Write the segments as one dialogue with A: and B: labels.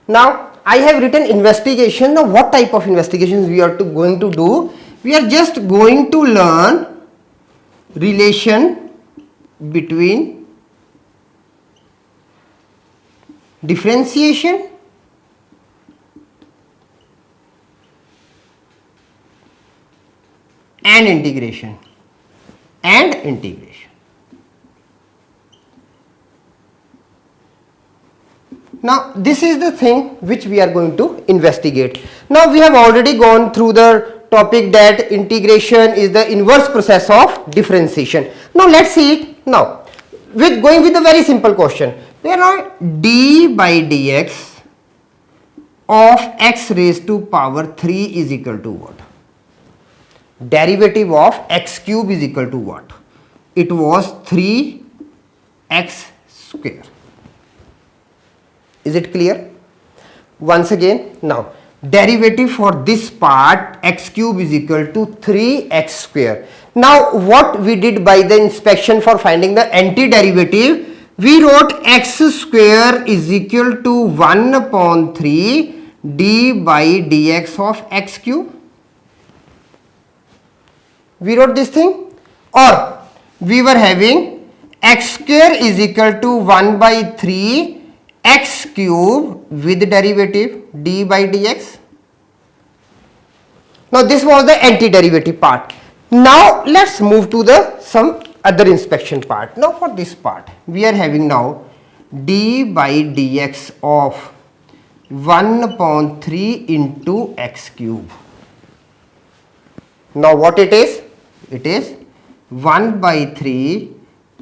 A: Now I have written investigation. Now what type of investigations we are going to do? We are just going to learn relation between differentiation and integration Now this is the thing which we are going to investigate. Now we have already gone through the topic that integration is the inverse process of differentiation. Now let's see it now. Going with a very simple question. We are now d by dx of x raised to power 3 is equal to what? Derivative of x cube is equal to what? It was 3x square. Is it clear? Once again, now derivative for this part x cube is equal to 3x square. Now what we did by the inspection for finding the antiderivative, we wrote x square is equal to 1 upon 3 d by dx of x cube. We wrote this thing, or we were having x square is equal to 1 by 3 x cube with derivative d by dx. Now this was the antiderivative part. Now let's move to the some other inspection part. Now for this part we are having now d by dx of 1 upon 3 into x cube. Now what it is? It is 1 by 3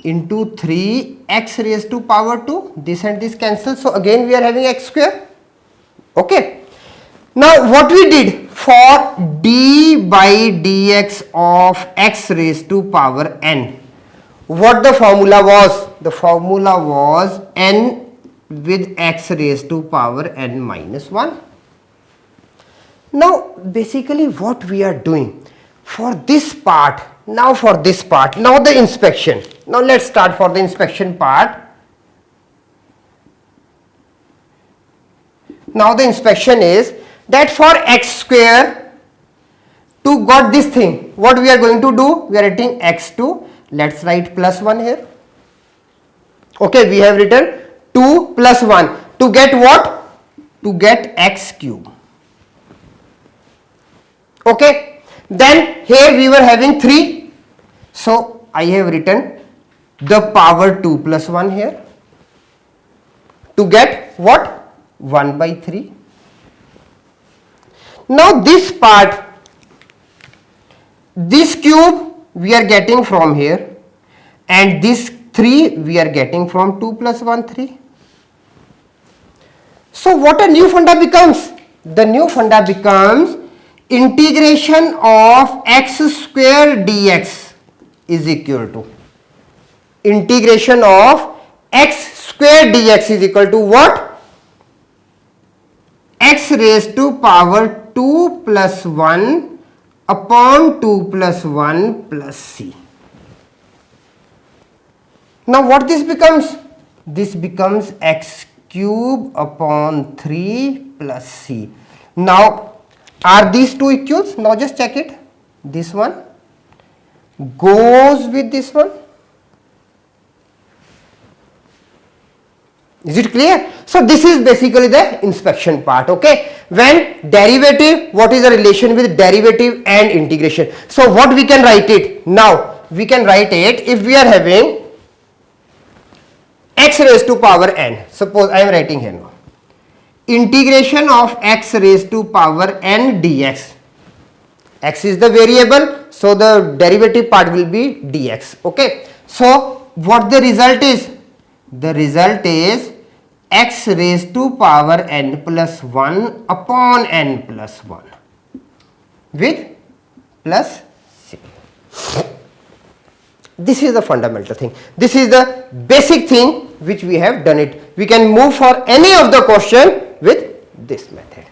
A: into 3x raised to power 2. This and this cancel. So again we are having x square. Okay. Now what we did for d by dx of x raised to power n, what the formula was? The formula was n with x raised to power n minus 1. Now basically what we are doing for this part, now the inspection. Now let's start for the inspection part. Now the inspection is that for x square to got this thing, what we are going to do? We are writing x2. Let's write plus 1 here. Okay, we have written 2 plus 1 to get what? To get x cube. Okay, then here we were having 3. So I have written the power 2 plus 1 here to get what? 1 by 3. Now this part, this cube we are getting from here, and this 3 we are getting from 2 plus 1 3. So what a new funda becomes? The new funda becomes integration of x square dx is equal to integration of x square dx is equal to what? X raised to power 2 plus 1 upon 2 plus 1 plus c. Now what this becomes? This becomes x cube upon 3 plus c. Now are these two equals? Now just check it. This one goes with this one. Is it clear? So this is basically the inspection part. Okay, when derivative, what is the relation with derivative and integration? So what we can write it? Now we can write it if we are having x raised to power n. Suppose I am writing here now integration of x raised to power n dx. X is the variable, so the derivative part will be dx. Okay, so what the result is? The result is x raised to power n plus 1 upon n plus 1 with plus c. This is the fundamental thing. This is the basic thing which we have done it. We can move for any of the question with this method.